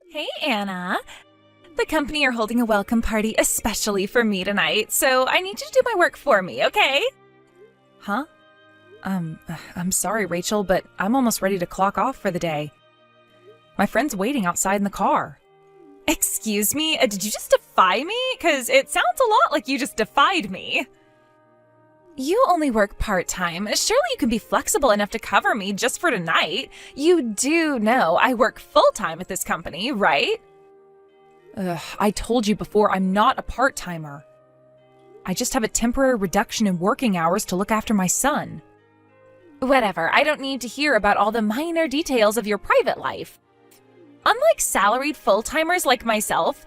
Hey, Anna. The company are holding a welcome party especially for me tonight, so I need you to do my work for me, okay? Huh? I'm sorry, Rachel, but I'm almost ready to clock off for the day. My friend's waiting outside in the car. Excuse me? Did you just defy me? 'Cause it sounds a lot like you just defied me. You only work part-time. Surely you can be flexible enough to cover me just for tonight. You do know I work full-time at this company, right? I told you before I'm not a part-timer. I just have a temporary reduction in working hours to look after my son. Whatever, I don't need to hear about all the minor details of your private life. Unlike salaried full-timers like myself,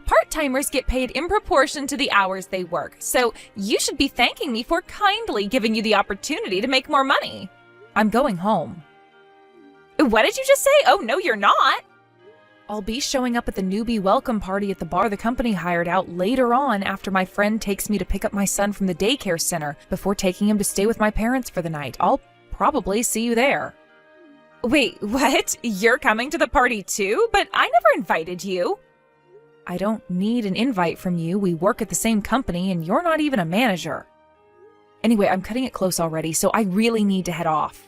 part-timers get paid in proportion to the hours they work, so you should be thanking me for kindly giving you the opportunity to make more money. I'm going home. What did you just say? Oh, no, you're not. I'll be showing up at the newbie welcome party at the bar the company hired out later on after my friend takes me to pick up my son from the daycare center before taking him to stay with my parents for the night. I'll probably see you there. Wait, what? You're coming to the party too? But I never invited you. I don't need an invite from you. We work at the same company and you're not even a manager. Anyway, I'm cutting it close already, so I really need to head off.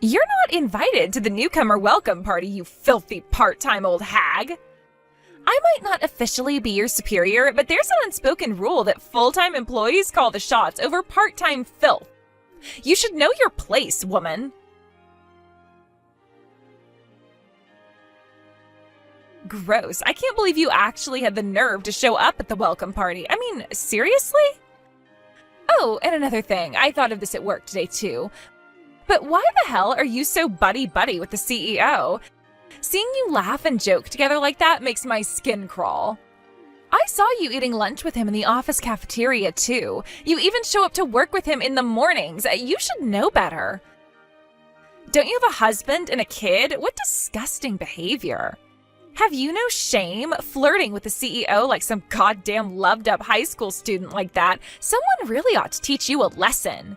You're not invited to the newcomer welcome party, you filthy part-time old hag. I might not officially be your superior, but there's an unspoken rule that full-time employees call the shots over part-time filth. You should know your place, woman. Gross. I can't believe you actually had the nerve to show up at the welcome party. I mean, seriously? Oh, and another thing. I thought of this at work today, too. But why the hell are you so buddy-buddy with the CEO? Seeing you laugh and joke together like that makes my skin crawl. I saw you eating lunch with him in the office cafeteria, too. You even show up to work with him in the mornings. You should know better. Don't you have a husband and a kid? What disgusting behavior. Have you no shame flirting with the CEO like some goddamn loved-up high school student like that? Someone really ought to teach you a lesson.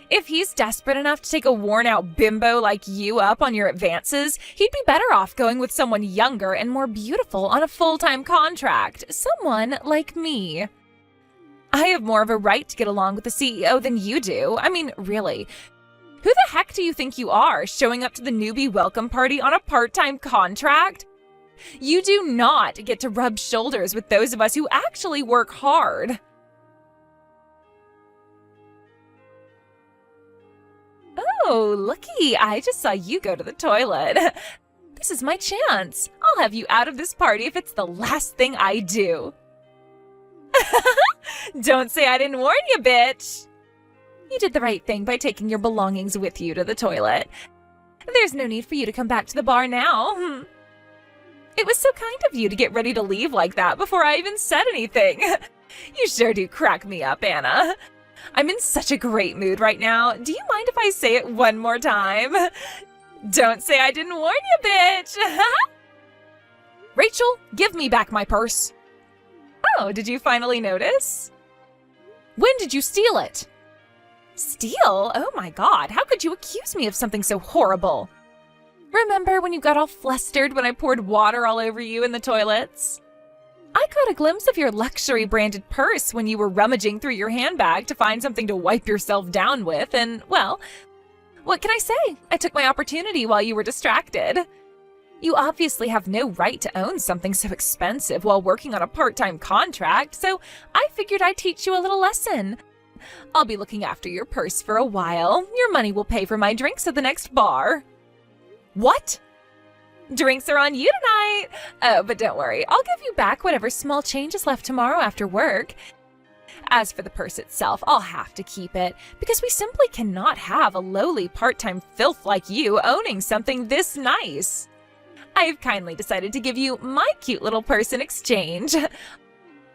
If he's desperate enough to take a worn-out bimbo like you up on your advances, he'd be better off going with someone younger and more beautiful on a full-time contract. Someone like me. I have more of a right to get along with the CEO than you do. I mean, really. Who the heck do you think you are, showing up to the newbie welcome party on a part-time contract? You do not get to rub shoulders with those of us who actually work hard. Oh, looky, I just saw you go to the toilet. This is my chance. I'll have you out of this party if it's the last thing I do. Don't say I didn't warn you, bitch. You did the right thing by taking your belongings with you to the toilet. There's no need for you to come back to the bar now. It was so kind of you to get ready to leave like that before I even said anything. You sure do crack me up, Anna. I'm in such a great mood right now. Do you mind if I say it one more time? Don't say I didn't warn you, bitch! Rachel, give me back my purse. Oh, did you finally notice? When did you steal it? Steal? Oh my god, how could you accuse me of something so horrible? Remember when you got all flustered when I poured water all over you in the toilets? I caught a glimpse of your luxury-branded purse when you were rummaging through your handbag to find something to wipe yourself down with, and, well, what can I say? I took my opportunity while you were distracted. You obviously have no right to own something so expensive while working on a part-time contract, so I figured I'd teach you a little lesson. I'll be looking after your purse for a while. Your money will pay for my drinks at the next bar. What? Drinks are on you tonight. Oh, but don't worry. I'll give you back whatever small change is left tomorrow after work. As for the purse itself, I'll have to keep it, because we simply cannot have a lowly part-time filth like you owning something this nice. I've kindly decided to give you my cute little purse in exchange.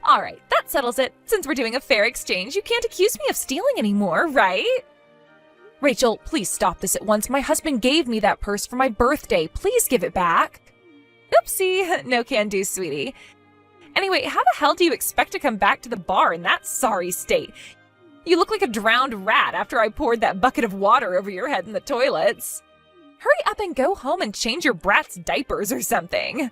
All right, that settles it. Since we're doing a fair exchange, you can't accuse me of stealing anymore, right? Rachel, please stop this at once. My husband gave me that purse for my birthday. Please give it back. Oopsie. No can do, sweetie. Anyway, how the hell do you expect to come back to the bar in that sorry state? You look like a drowned rat after I poured that bucket of water over your head in the toilets. Hurry up and go home and change your brat's diapers or something.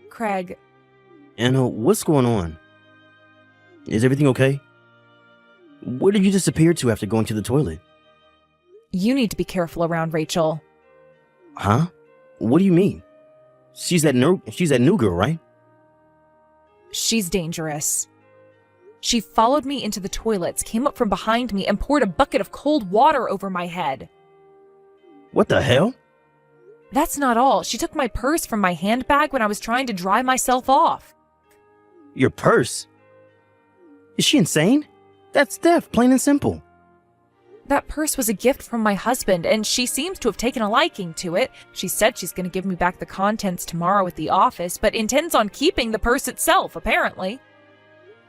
Craig. Anna, what's going on? Is everything okay? Where did you disappear to after going to the toilet? You need to be careful around Rachel. Huh? What do you mean? She's that new girl, right? She's dangerous. She followed me into the toilets, came up from behind me, and poured a bucket of cold water over my head. What the hell? That's not all. She took my purse from my handbag when I was trying to dry myself off. Your purse? Is she insane? That's theft, plain and simple. That purse was a gift from my husband, and she seems to have taken a liking to it. She said she's going to give me back the contents tomorrow at the office, but intends on keeping the purse itself, apparently.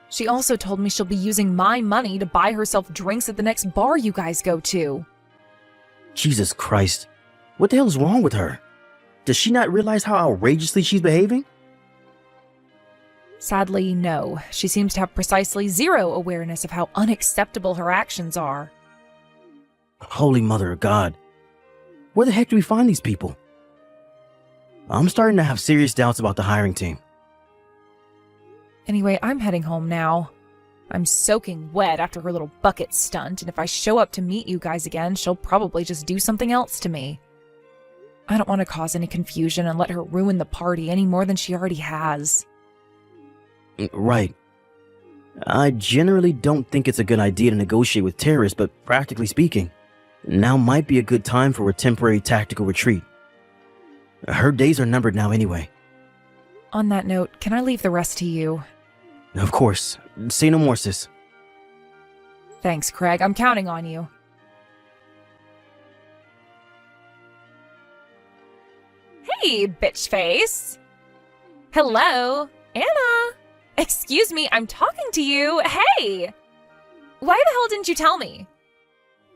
She also told me she'll be using my money to buy herself drinks at the next bar you guys go to. Jesus Christ. What the hell is wrong with her? Does she not realize how outrageously she's behaving? Sadly, no. She seems to have precisely zero awareness of how unacceptable her actions are. Holy Mother of God. Where the heck do we find these people? I'm starting to have serious doubts about the hiring team. Anyway, I'm heading home now. I'm soaking wet after her little bucket stunt, and if I show up to meet you guys again, she'll probably just do something else to me. I don't want to cause any confusion and let her ruin the party any more than she already has. Right. I generally don't think it's a good idea to negotiate with terrorists, but practically speaking, now might be a good time for a temporary tactical retreat. Her days are numbered now anyway. On that note, can I leave the rest to you? Of course. Say no more, sis. Thanks, Craig. I'm counting on you. Hey, bitch face. Hello, Anna. Excuse me, I'm talking to you. Hey! Why the hell didn't you tell me?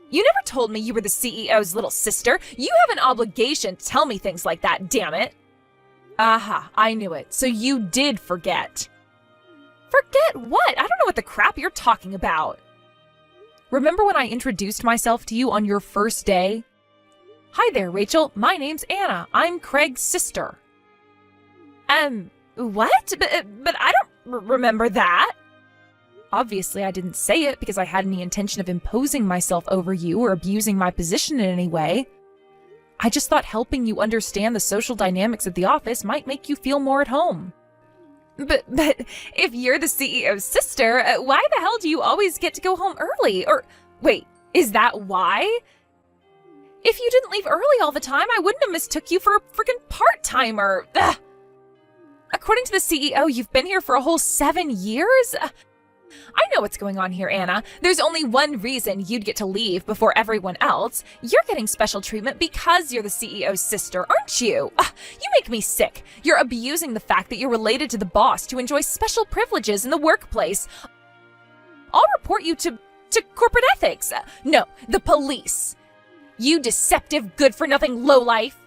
You never told me you were the CEO's little sister. You have an obligation to tell me things like that, damn it. Aha, I knew it. So you did forget. Forget what? I don't know what the crap you're talking about. Remember when I introduced myself to you on your first day? Hi there, Rachel. My name's Anna. I'm Craig's sister. What? But I don't remember that. Obviously, I didn't say it because I had any intention of imposing myself over you or abusing my position in any way. I just thought helping you understand the social dynamics of the office might make you feel more at home. But if you're the CEO's sister, why the hell do you always get to go home early? Or, wait, is that why? If you didn't leave early all the time, I wouldn't have mistook you for a freaking part-timer. Ugh. According to the CEO, you've been here for a whole 7 years? I know what's going on here, Anna. There's only one reason you'd get to leave before everyone else. You're getting special treatment because you're the CEO's sister, aren't you? You make me sick. You're abusing the fact that you're related to the boss to enjoy special privileges in the workplace. I'll report you to corporate ethics. No, the police. You deceptive, good-for-nothing lowlife.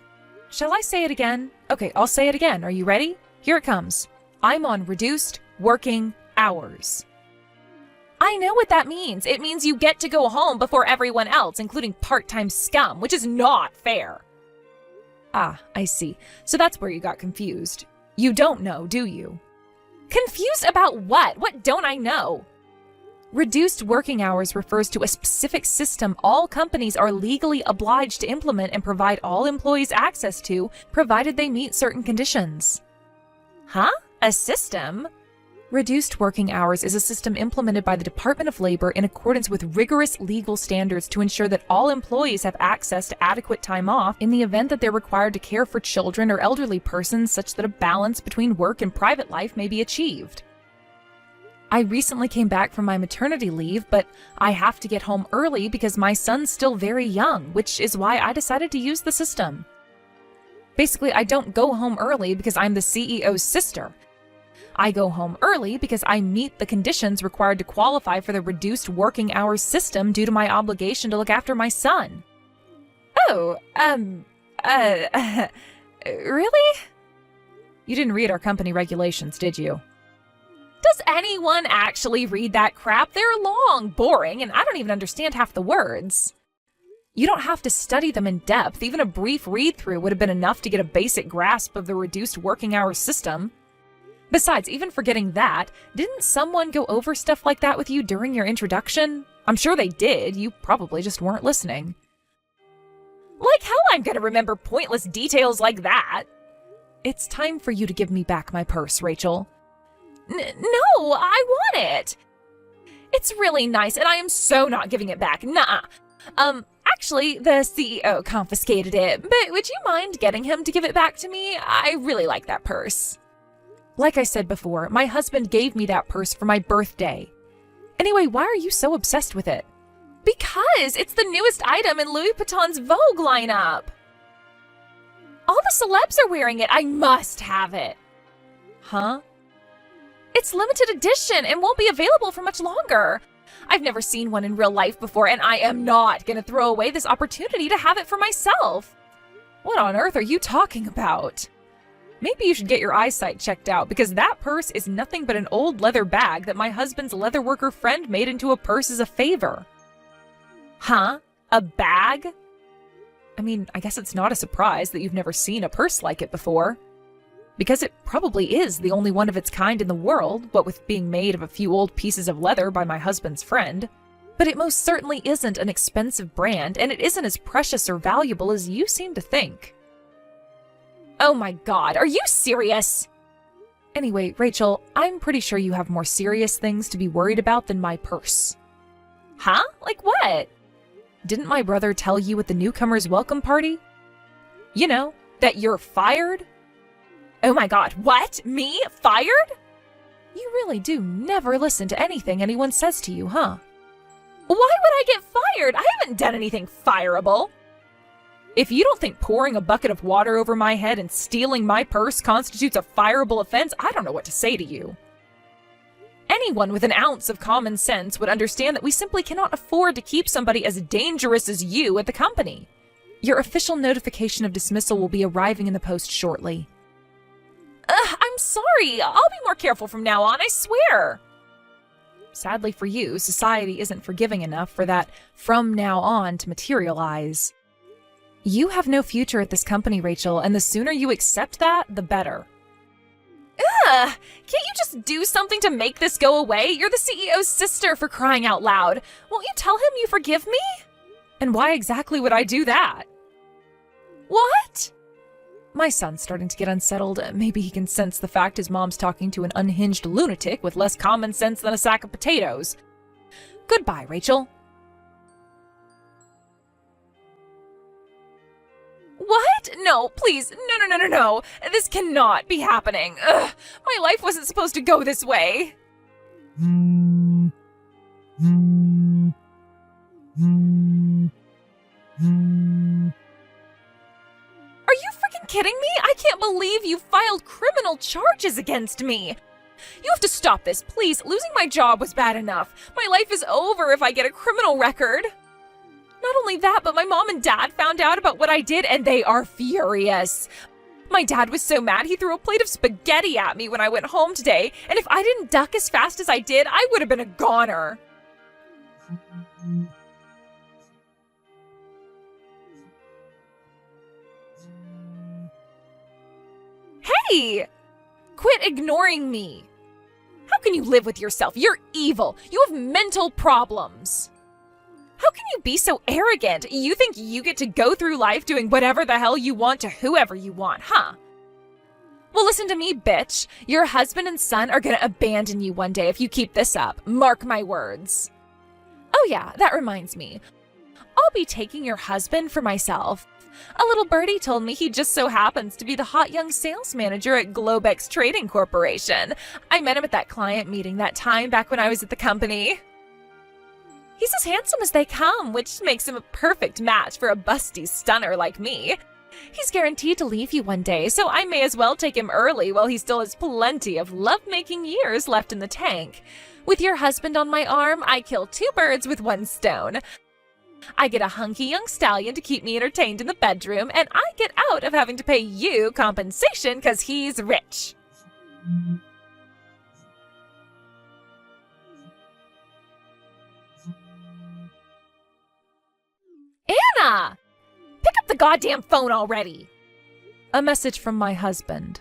Shall I say it again? Okay, I'll say it again. Are you ready? Here it comes. I'm on reduced working hours. I know what that means. It means you get to go home before everyone else, including part-time scum, which is not fair. Ah, I see. So that's where you got confused. You don't know, do you? Confused about what? What don't I know? Reduced working hours refers to a specific system all companies are legally obliged to implement and provide all employees access to, provided they meet certain conditions. Huh? A system? Reduced working hours is a system implemented by the Department of Labor in accordance with rigorous legal standards to ensure that all employees have access to adequate time off in the event that they're required to care for children or elderly persons such that a balance between work and private life may be achieved. I recently came back from my maternity leave, but I have to get home early because my son's still very young, which is why I decided to use the system. Basically, I don't go home early because I'm the CEO's sister. I go home early because I meet the conditions required to qualify for the reduced working hours system due to my obligation to look after my son. Oh, really? You didn't read our company regulations, did you? Does anyone actually read that crap? They're long, boring, and I don't even understand half the words. You don't have to study them in depth. Even a brief read-through would have been enough to get a basic grasp of the reduced working hours system. Besides, even forgetting that, didn't someone go over stuff like that with you during your introduction? I'm sure they did. You probably just weren't listening. Like hell I'm gonna remember pointless details like that. It's time for you to give me back my purse, Rachel. No, I want it. It's really nice, and I am so not giving it back. Nuh-uh. Actually, the CEO confiscated it, but would you mind getting him to give it back to me? I really like that purse. Like I said before, my husband gave me that purse for my birthday. Anyway, why are you so obsessed with it? Because it's the newest item in Louis Vuitton's Vogue lineup. All the celebs are wearing it. I must have it. Huh? It's limited edition and won't be available for much longer. I've never seen one in real life before, and I am not going to throw away this opportunity to have it for myself. What on earth are you talking about? Maybe you should get your eyesight checked out, because that purse is nothing but an old leather bag that my husband's leatherworker friend made into a purse as a favor. Huh? A bag? I mean, I guess it's not a surprise that you've never seen a purse like it before. Because it probably is the only one of its kind in the world, what with being made of a few old pieces of leather by my husband's friend. But it most certainly isn't an expensive brand, and it isn't as precious or valuable as you seem to think. Oh my god, are you serious? Anyway, Rachel, I'm pretty sure you have more serious things to be worried about than my purse. Huh? Like what? Didn't my brother tell you at the newcomers' welcome party? You know, that you're fired? Oh my god, what? Me? Fired? You really do never listen to anything anyone says to you, huh? Why would I get fired? I haven't done anything fireable. If you don't think pouring a bucket of water over my head and stealing my purse constitutes a fireable offense, I don't know what to say to you. Anyone with an ounce of common sense would understand that we simply cannot afford to keep somebody as dangerous as you at the company. Your official notification of dismissal will be arriving in the post shortly. I'm sorry. I'll be more careful from now on, I swear. Sadly for you, society isn't forgiving enough for that from now on to materialize. You have no future at this company, Rachel, and the sooner you accept that, the better. Can't you just do something to make this go away? You're the CEO's sister, for crying out loud. Won't you tell him you forgive me? And why exactly would I do that? What? My son's starting to get unsettled. Maybe he can sense the fact his mom's talking to an unhinged lunatic with less common sense than a sack of potatoes. Goodbye, Rachel. What? No, please. No. This cannot be happening. Ugh, my life wasn't supposed to go this way. Are you freaking kidding me? I can't believe you filed criminal charges against me. You have to stop this, please. Losing my job was bad enough. My life is over if I get a criminal record. Not only that, but my mom and dad found out about what I did, and they are furious. My dad was so mad he threw a plate of spaghetti at me when I went home today, and if I didn't duck as fast as I did, I would have been a goner. Hey! Quit ignoring me. How can you live with yourself? You're evil. You have mental problems. How can you be so arrogant? You think you get to go through life doing whatever the hell you want to whoever you want, huh? Well, listen to me, bitch. Your husband and son are gonna abandon you one day if you keep this up. Mark my words. Oh yeah, that reminds me. I'll be taking your husband for myself. A little birdie told me he just so happens to be the hot young sales manager at Globex Trading Corporation. I met him at that client meeting that time back when I was at the company. He's as handsome as they come, which makes him a perfect match for a busty stunner like me. He's guaranteed to leave you one day, so I may as well take him early while he still has plenty of love-making years left in the tank. With your husband on my arm, I kill 2 birds with 1 stone. I get a hunky young stallion to keep me entertained in the bedroom, and I get out of having to pay you compensation because he's rich. Hannah! Pick up the goddamn phone already! A message from my husband.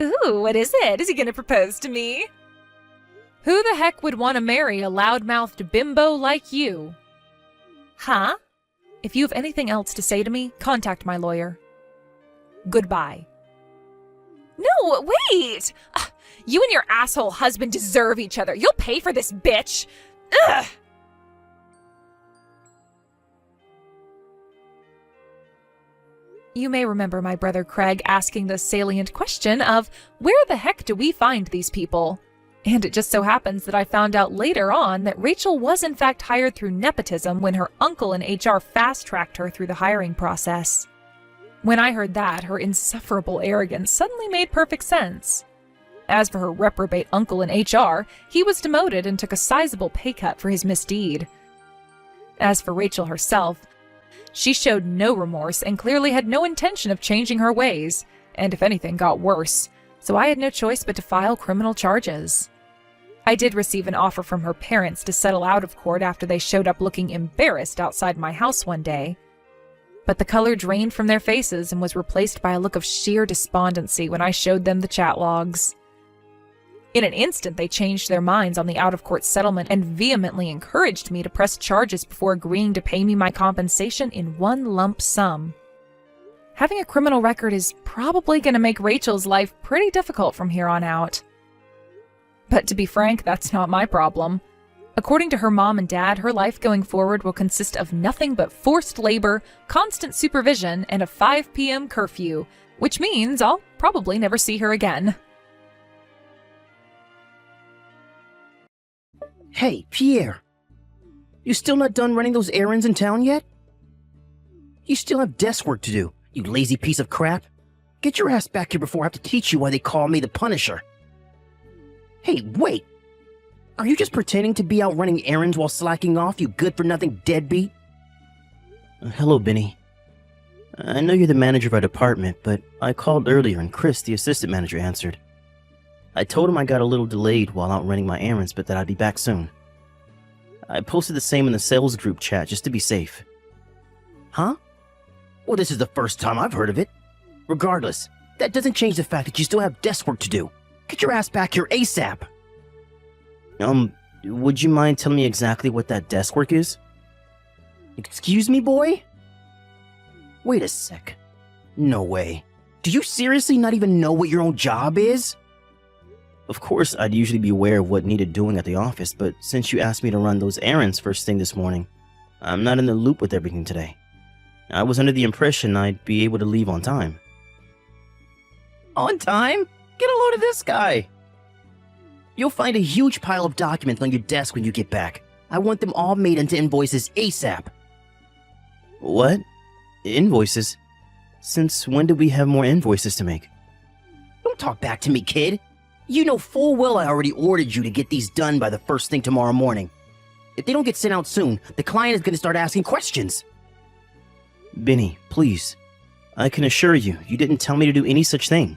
Ooh, what is it? Is he gonna propose to me? Who the heck would want to marry a loudmouthed bimbo like you? Huh? If you have anything else to say to me, contact my lawyer. Goodbye. No, wait! You and your asshole husband deserve each other. You'll pay for this, bitch! Ugh! You may remember my brother Craig asking the salient question of, where the heck do we find these people? And it just so happens that I found out later on that Rachel was in fact hired through nepotism when her uncle in HR fast-tracked her through the hiring process. When I heard that, her insufferable arrogance suddenly made perfect sense. As for her reprobate uncle in HR, he was demoted and took a sizable pay cut for his misdeed. As for Rachel herself, she showed no remorse and clearly had no intention of changing her ways, and if anything got worse, so I had no choice but to file criminal charges. I did receive an offer from her parents to settle out of court after they showed up looking embarrassed outside my house one day. But the color drained from their faces and was replaced by a look of sheer despondency when I showed them the chat logs. In an instant, they changed their minds on the out-of-court settlement and vehemently encouraged me to press charges before agreeing to pay me my compensation in one lump sum. Having a criminal record is probably going to make Rachel's life pretty difficult from here on out. But to be frank, that's not my problem. According to her mom and dad, her life going forward will consist of nothing but forced labor, constant supervision, and a 5 p.m. curfew, which means I'll probably never see her again. Hey, Pierre. You still not done running those errands in town yet? You still have desk work to do, you lazy piece of crap. Get your ass back here before I have to teach you why they call me the Punisher. Hey, wait! Are you just pretending to be out running errands while slacking off, you good-for-nothing deadbeat? Hello, Benny. I know you're the manager of our department, but I called earlier and Chris, the assistant manager, answered. I told him I got a little delayed while out running my errands, but that I'd be back soon. I posted the same in the sales group chat just to be safe. Huh? Well, this is the first time I've heard of it. Regardless, that doesn't change the fact that you still have desk work to do. Get your ass back here ASAP! Would you mind telling me exactly what that desk work is? Excuse me, boy? Wait a sec. No way. Do you seriously not even know what your own job is? Of course, I'd usually be aware of what needed doing at the office, but since you asked me to run those errands first thing this morning, I'm not in the loop with everything today. I was under the impression I'd be able to leave on time. On time? Get a load of this guy! You'll find a huge pile of documents on your desk when you get back. I want them all made into invoices ASAP. What? Invoices? Since when did we have more invoices to make? Don't talk back to me, kid. You know full well I already ordered you to get these done by the first thing tomorrow morning. If they don't get sent out soon, the client is going to start asking questions. Benny, please. I can assure you, you didn't tell me to do any such thing.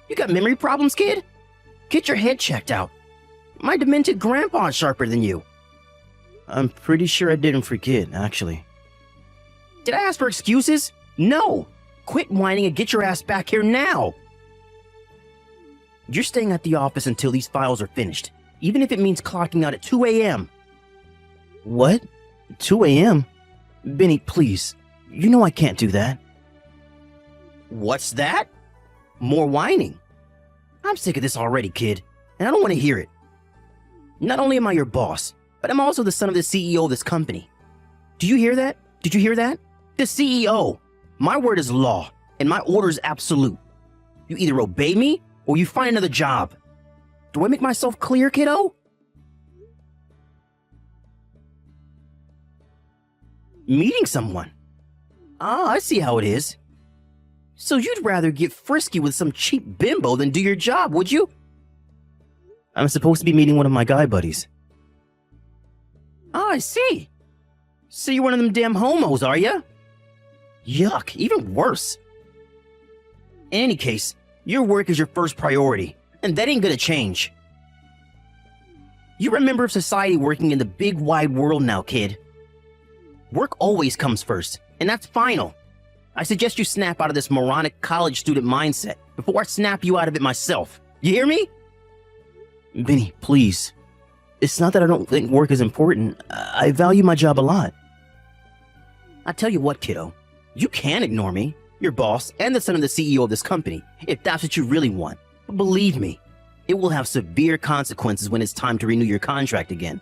You got memory problems, kid? Get your head checked out. My demented grandpa's sharper than you. I'm pretty sure I didn't forget, actually. Did I ask for excuses? No! Quit whining and get your ass back here now! You're staying at the office until these files are finished, even if it means clocking out at 2 a.m. What? 2 a.m.? Benny, please. You know I can't do that. What's that? More whining. I'm sick of this already, kid, and I don't want to hear it. Not only am I your boss, but I'm also the son of the CEO of this company. Do you hear that? Did you hear that? The CEO. My word is law, and my order is absolute. You either obey me, or you find another job. Do I make myself clear, kiddo? Meeting someone. Ah, I see how it is. So you'd rather get frisky with some cheap bimbo than do your job, would you? I'm supposed to be meeting one of my guy buddies. Ah, I see. So you're one of them damn homos, are ya? Yuck, even worse. In any case, your work is your first priority, and that ain't gonna change. You're a member of society working in the big wide world now, kid. Work always comes first, and that's final. I suggest you snap out of this moronic college student mindset before I snap you out of it myself. You hear me? Benny, please. It's not that I don't think work is important. I value my job a lot. I tell you what, kiddo. You can ignore me, your boss, and the son of the CEO of this company, if that's what you really want. But believe me, it will have severe consequences when it's time to renew your contract again.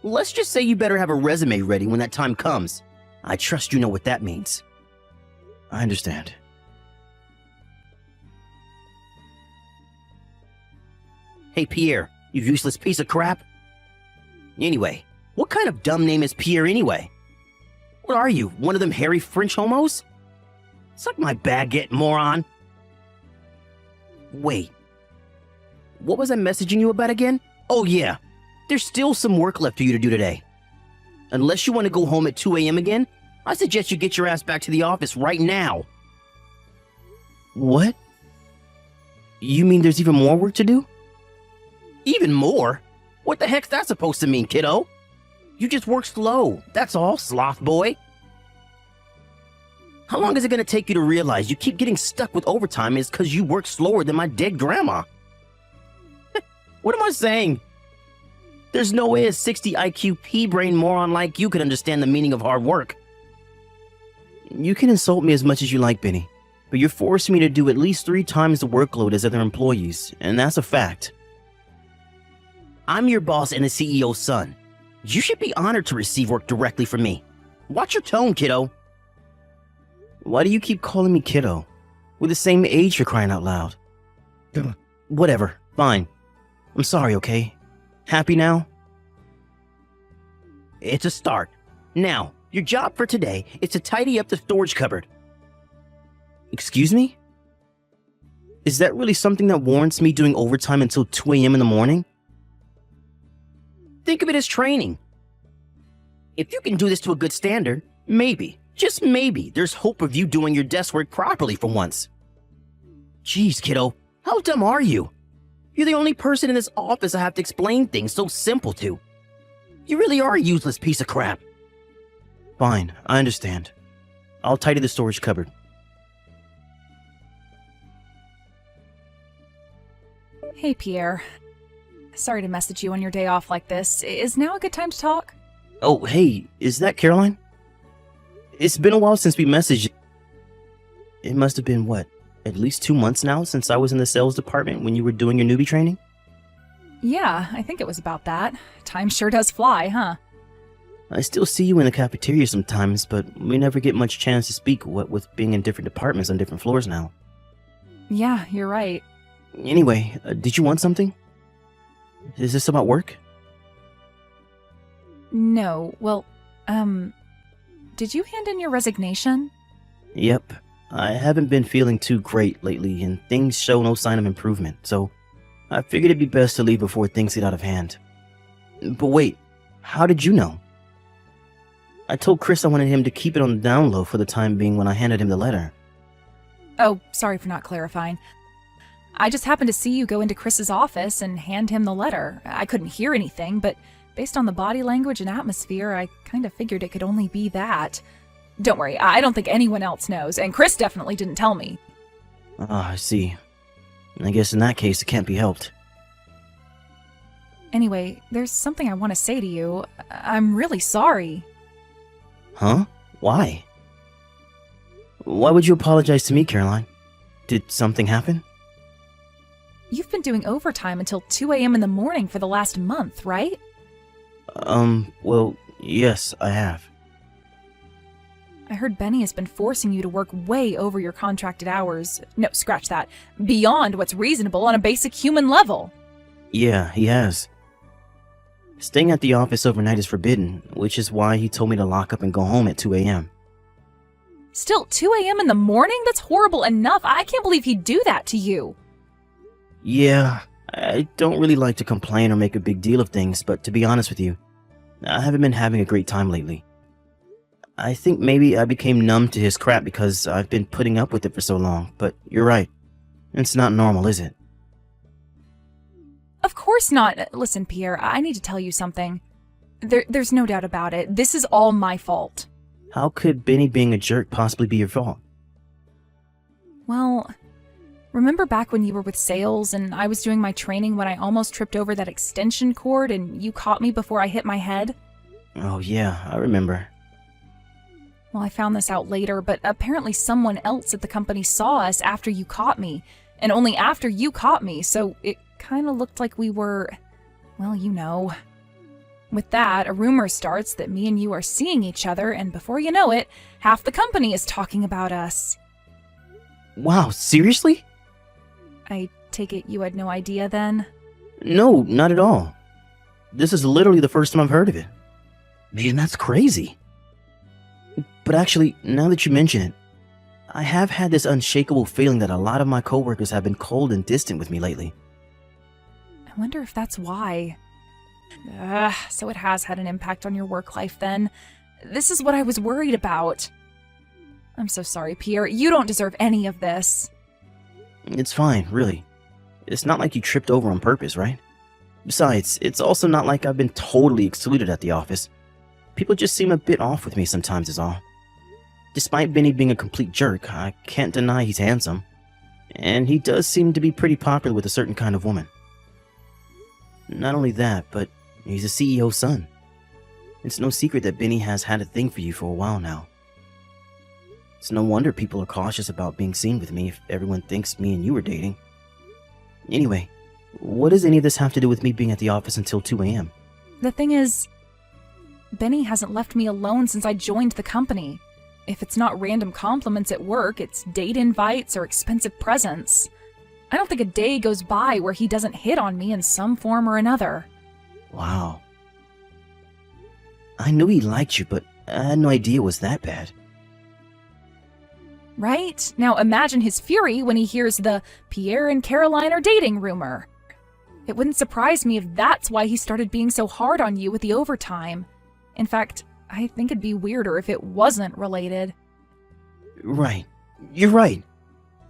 Let's just say you better have a resume ready when that time comes. I trust you know what that means. I understand. Hey, Pierre, you useless piece of crap. Anyway, what kind of dumb name is Pierre anyway? What are you, one of them hairy French homos? Suck my baguette, moron. Wait. What was I messaging you about again? Oh yeah, there's still some work left for you to do today. Unless you want to go home at 2 a.m. again, I suggest you get your ass back to the office right now. What? You mean there's even more work to do? Even more? What the heck's that supposed to mean, kiddo? You just work slow, that's all, sloth boy. How long is it gonna take you to realize you keep getting stuck with overtime is because you work slower than my dead grandma? What am I saying? There's no way a 60 IQ pea-brain moron like you could understand the meaning of hard work. You can insult me as much as you like, Benny, but you're forcing me to do at least 3 times the workload as other employees, and that's a fact. I'm your boss and the CEO's son. You should be honored to receive work directly from me. Watch your tone, kiddo. Why do you keep calling me kiddo? We're the same age, for crying out loud. Whatever, fine. I'm sorry, okay? Happy now? It's a start. Now, your job for today is to tidy up the storage cupboard. Excuse me? Is that really something that warrants me doing overtime until 2 a.m. in the morning? Think of it as training. If you can do this to a good standard, maybe, just maybe, there's hope of you doing your desk work properly for once. Jeez, kiddo, how dumb are you? You're the only person in this office I have to explain things so simple to. You really are a useless piece of crap. Fine, I understand. I'll tidy the storage cupboard. Hey, Pierre. Sorry to message you on your day off like this. Is now a good time to talk? Oh, hey, is that Caroline? It's been a while since we messaged. It must have been, what, at least 2 months now since I was in the sales department when you were doing your newbie training? Yeah, I think it was about that. Time sure does fly, huh? I still see you in the cafeteria sometimes, but we never get much chance to speak, what with being in different departments on different floors now. Yeah, you're right. Anyway, did you want something? Is this about work? No, well, did you hand in your resignation? Yep. I haven't been feeling too great lately, and things show no sign of improvement, so I figured it'd be best to leave before things get out of hand. But wait, how did you know? I told Chris I wanted him to keep it on the down low for the time being when I handed him the letter. Oh, sorry for not clarifying. I just happened to see you go into Chris's office and hand him the letter. I couldn't hear anything, but based on the body language and atmosphere, I kind of figured it could only be that. Don't worry, I don't think anyone else knows, and Chris definitely didn't tell me. Ah, I see. I guess in that case, it can't be helped. Anyway, there's something I want to say to you. I'm really sorry. Huh? Why? Why would you apologize to me, Caroline? Did something happen? You've been doing overtime until 2 a.m. in the morning for the last month, right? Well, yes, I have. I heard Benny has been forcing you to work way over your contracted hours. No, scratch that. Beyond what's reasonable on a basic human level. Yeah, he has. Staying at the office overnight is forbidden, which is why he told me to lock up and go home at 2 a.m. Still, 2 a.m. in the morning? That's horrible enough. I can't believe he'd do that to you. Yeah, I don't really like to complain or make a big deal of things, but to be honest with you, I haven't been having a great time lately. I think maybe I became numb to his crap because I've been putting up with it for so long, but you're right. It's not normal, is it? Of course not. Listen, Pierre, I need to tell you something. There's no doubt about it. This is all my fault. How could Benny being a jerk possibly be your fault? Well, remember back when you were with sales and I was doing my training when I almost tripped over that extension cord and you caught me before I hit my head? Oh yeah, I remember. Well, I found this out later, but apparently someone else at the company saw us after you caught me, and only after you caught me, so it kind of looked like we were, well, you know. With that, a rumor starts that me and you are seeing each other, and before you know it, half the company is talking about us. Wow, seriously? I take it you had no idea then? No, not at all. This is literally the first time I've heard of it. Man, that's crazy. But actually, now that you mention it, I have had this unshakable feeling that a lot of my coworkers have been cold and distant with me lately. I wonder if that's why. So it has had an impact on your work life then. This is what I was worried about. I'm so sorry, Pierre. You don't deserve any of this. It's fine, really. It's not like you tripped over on purpose, right? Besides, it's also not like I've been totally excluded at the office. People just seem a bit off with me sometimes is all. Despite Benny being a complete jerk, I can't deny he's handsome. And he does seem to be pretty popular with a certain kind of woman. Not only that, but he's a CEO's son. It's no secret that Benny has had a thing for you for a while now. It's no wonder people are cautious about being seen with me if everyone thinks me and you are dating. Anyway, what does any of this have to do with me being at the office until 2 a.m.? The thing is, Benny hasn't left me alone since I joined the company. If it's not random compliments at work, it's date invites or expensive presents. I don't think a day goes by where he doesn't hit on me in some form or another. Wow. I knew he liked you, but I had no idea it was that bad. Right? Now imagine his fury when he hears the Pierre and Caroline are dating rumor. It wouldn't surprise me if that's why he started being so hard on you with the overtime. In fact, I think it'd be weirder if it wasn't related. Right. You're right.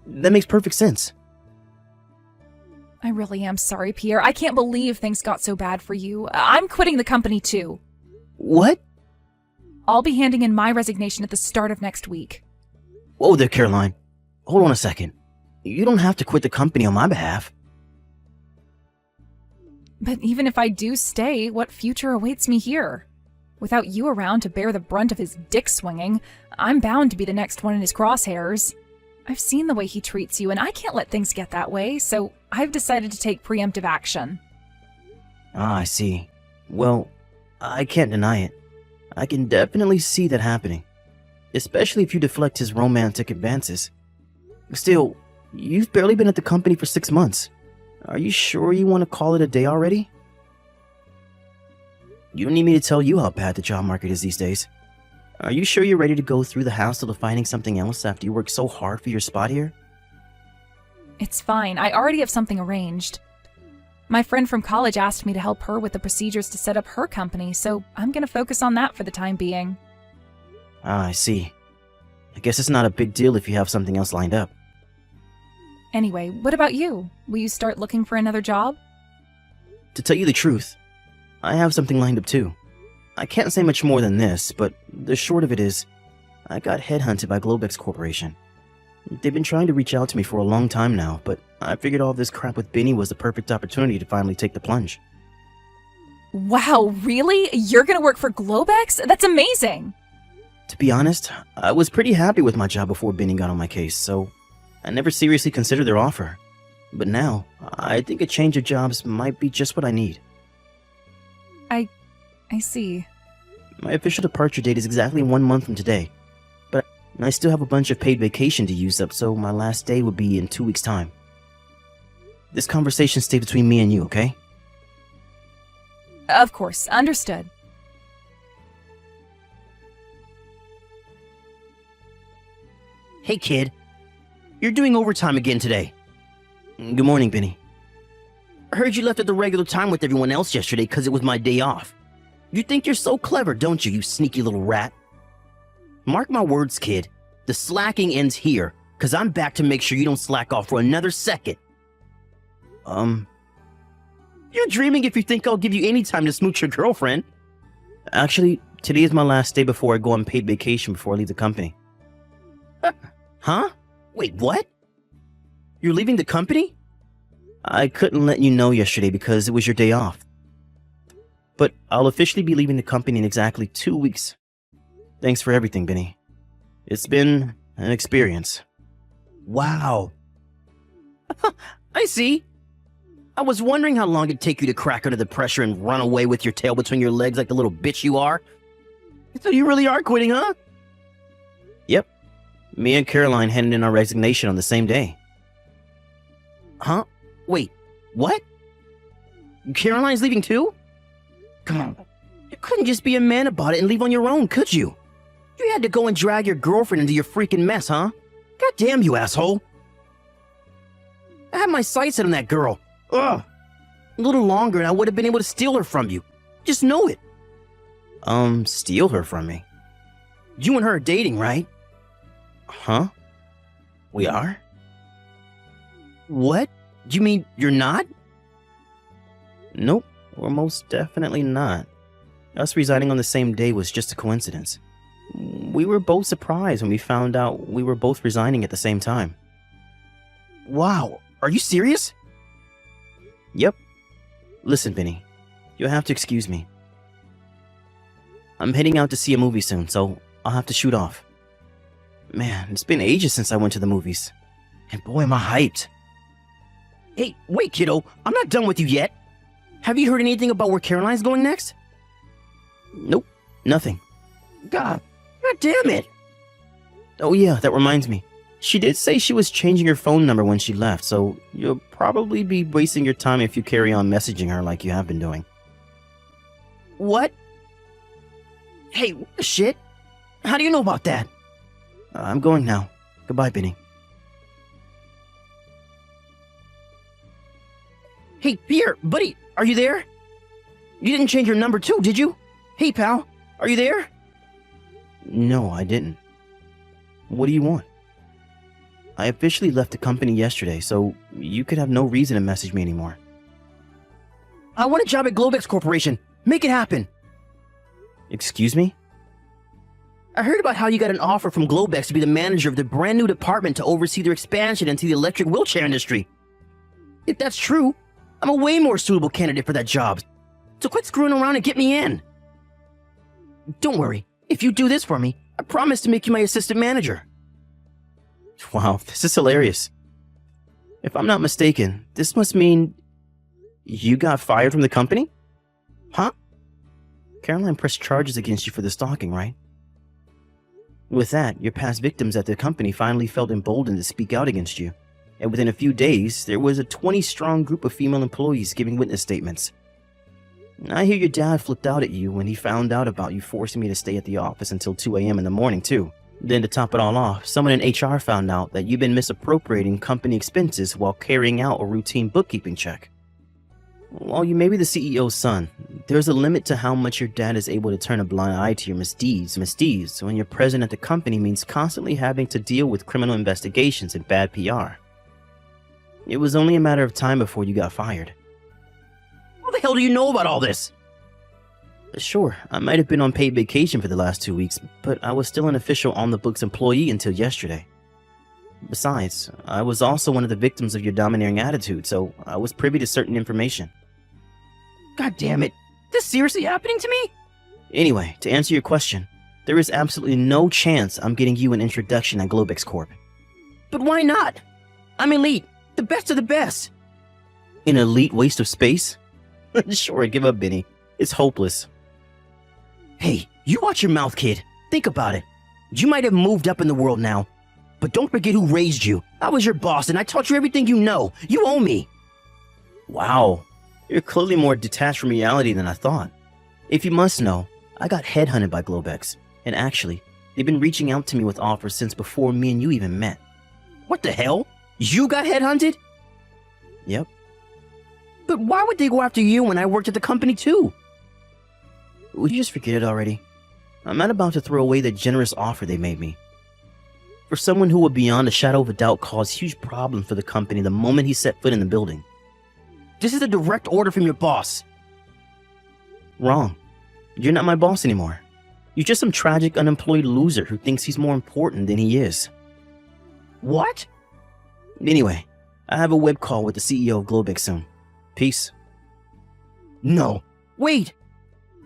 That makes perfect sense. I really am sorry, Pierre. I can't believe things got so bad for you. I'm quitting the company too. What? I'll be handing in my resignation at the start of next week. Whoa there, Caroline. Hold on a second. You don't have to quit the company on my behalf. But even if I do stay, what future awaits me here? Without you around to bear the brunt of his dick swinging, I'm bound to be the next one in his crosshairs. I've seen the way he treats you, and I can't let things get that way, so I've decided to take preemptive action. Ah, I see. Well, I can't deny it. I can definitely see that happening. Especially if you deflect his romantic advances. Still, you've barely been at the company for 6 months. Are you sure you want to call it a day already? You don't need me to tell you how bad the job market is these days. Are you sure you're ready to go through the hassle of finding something else after you worked so hard for your spot here? It's fine. I already have something arranged. My friend from college asked me to help her with the procedures to set up her company, so I'm going to focus on that for the time being. Ah, I see. I guess it's not a big deal if you have something else lined up. Anyway, what about you? Will you start looking for another job? To tell you the truth, I have something lined up too. I can't say much more than this, but the short of it is, I got headhunted by Globex Corporation. They've been trying to reach out to me for a long time now, but I figured all this crap with Benny was the perfect opportunity to finally take the plunge. Wow, really? You're gonna work for Globex? That's amazing! To be honest, I was pretty happy with my job before Benny got on my case, so I never seriously considered their offer. But now, I think a change of jobs might be just what I need. I see. My official departure date is exactly 1 month from today, but I still have a bunch of paid vacation to use up, so my last day would be in 2 weeks' time. This conversation stays between me and you, okay? Of course, understood. Hey kid, you're doing overtime again today. Good morning, Benny. I heard you left at the regular time with everyone else yesterday because it was my day off. You think you're so clever, don't you, you sneaky little rat? Mark my words, kid. The slacking ends here, because I'm back to make sure you don't slack off for another second. You're dreaming if you think I'll give you any time to smooch your girlfriend. Actually, today is my last day before I go on paid vacation before I leave the company. Huh? Wait, what? You're leaving the company? I couldn't let you know yesterday because it was your day off. But I'll officially be leaving the company in exactly 2 weeks. Thanks for everything, Benny. It's been an experience. Wow. I see. I was wondering how long it'd take you to crack under the pressure and run away with your tail between your legs like the little bitch you are. So you really are quitting, huh? Yep. Me and Caroline handed in our resignation on the same day. Huh? Wait, what? Caroline's leaving too? Come on. You couldn't just be a man about it and leave on your own, could you? You had to go and drag your girlfriend into your freaking mess, huh? God damn you, asshole. I had my sights set on that girl. Ugh. A little longer and I would have been able to steal her from you. Just know it. Steal her from me? You and her are dating, right? Huh? We are? What? You mean you're not? Nope, we're most definitely not. Us resigning on the same day was just a coincidence. We were both surprised when we found out we were both resigning at the same time. Wow, are you serious? Yep. Listen, Vinny, you'll have to excuse me. I'm heading out to see a movie soon, so I'll have to shoot off. Man, it's been ages since I went to the movies. And boy, am I hyped. Hey, wait, kiddo, I'm not done with you yet. Have you heard anything about where Caroline's going next? Nope, nothing. God damn it. Oh yeah, that reminds me. She did say she was changing her phone number when she left, so you'll probably be wasting your time if you carry on messaging her like you have been doing. What? Hey, what the shit? How do you know about that? I'm going now. Goodbye, Benny. Hey, Pierre, buddy, are you there? You didn't change your number too, did you? Hey, pal, are you there? No, I didn't. What do you want? I officially left the company yesterday, so you could have no reason to message me anymore. I want a job at Globex Corporation. Make it happen. Excuse me? I heard about how you got an offer from Globex to be the manager of the brand new department to oversee their expansion into the electric wheelchair industry. If that's true, I'm a way more suitable candidate for that job. So quit screwing around and get me in. Don't worry, if you do this for me, I promise to make you my assistant manager. Wow, this is hilarious. If I'm not mistaken, this must mean you got fired from the company? Huh? Caroline pressed charges against you for the stalking, right? With that, your past victims at the company finally felt emboldened to speak out against you. And within a few days, there was a 20-strong group of female employees giving witness statements. I hear your dad flipped out at you when he found out about you forcing me to stay at the office until 2 a.m. in the morning, too. Then to top it all off, someone in HR found out that you've been misappropriating company expenses while carrying out a routine bookkeeping check. While you may be the CEO's son, there's a limit to how much your dad is able to turn a blind eye to your misdeeds when your presence at the company means constantly having to deal with criminal investigations and bad PR. It was only a matter of time before you got fired. How the hell do you know about all this? Sure, I might have been on paid vacation for the last 2 weeks, but I was still an official on-the-books employee until yesterday. Besides, I was also one of the victims of your domineering attitude, so I was privy to certain information. God damn it, this seriously happening to me? Anyway, to answer your question, there is absolutely no chance I'm getting you an introduction at Globex Corp. But why not? I'm elite, the best of the best. An elite waste of space? Sure, give up, Benny. It's hopeless. Hey, you watch your mouth, kid. Think about it. You might have moved up in the world now, but don't forget who raised you. I was your boss and I taught you everything you know. You owe me. Wow, you're clearly more detached from reality than I thought. If you must know, I got headhunted by Globex, and actually, they've been reaching out to me with offers since before me and you even met. What the hell? You got headhunted? Yep. But why would they go after you when I worked at the company too? Would you just forget it already? I'm not about to throw away the generous offer they made me. For someone who would beyond a shadow of a doubt cause huge problems for the company the moment he set foot in the building. This is a direct order from your boss. Wrong. You're not my boss anymore. He's just some tragic unemployed loser who thinks he's more important than he is. What? Anyway, I have a web call with the CEO of Globex soon. Peace. No. Wait.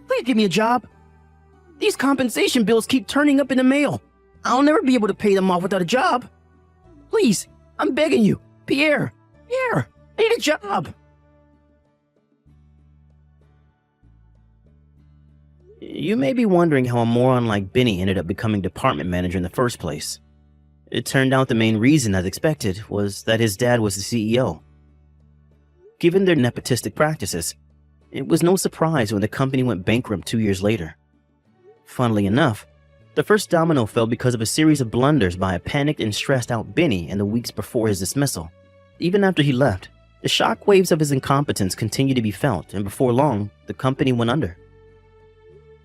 Please give me a job. These compensation bills keep turning up in the mail. I'll never be able to pay them off without a job. Please, I'm begging you. Pierre, I need a job. You may be wondering how a moron like Benny ended up becoming department manager in the first place. It turned out the main reason, as expected, was that his dad was the CEO. Given their nepotistic practices, it was no surprise when the company went bankrupt 2 years later. Funnily enough, the first domino fell because of a series of blunders by a panicked and stressed out Benny in the weeks before his dismissal. Even after he left, the shockwaves of his incompetence continued to be felt, and before long, the company went under.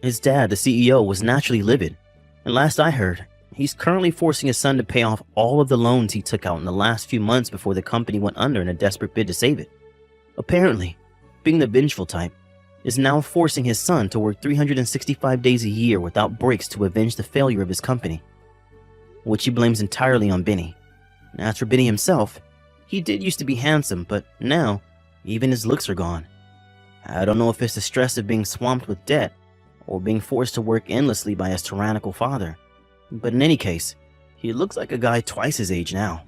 His dad, the CEO, was naturally livid, and last I heard, he's currently forcing his son to pay off all of the loans he took out in the last few months before the company went under in a desperate bid to save it. Apparently, being the vengeful type, is now forcing his son to work 365 days a year without breaks to avenge the failure of his company, which he blames entirely on Benny. As for Benny himself, he did used to be handsome, but now, even his looks are gone. I don't know if it's the stress of being swamped with debt, or being forced to work endlessly by his tyrannical father, but in any case, he looks like a guy twice his age now.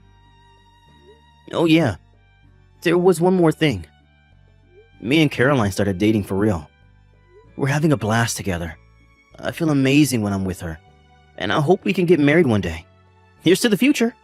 Oh yeah, there was one more thing. Me and Caroline started dating for real. We're having a blast together. I feel amazing when I'm with her, and I hope we can get married one day. Here's to the future.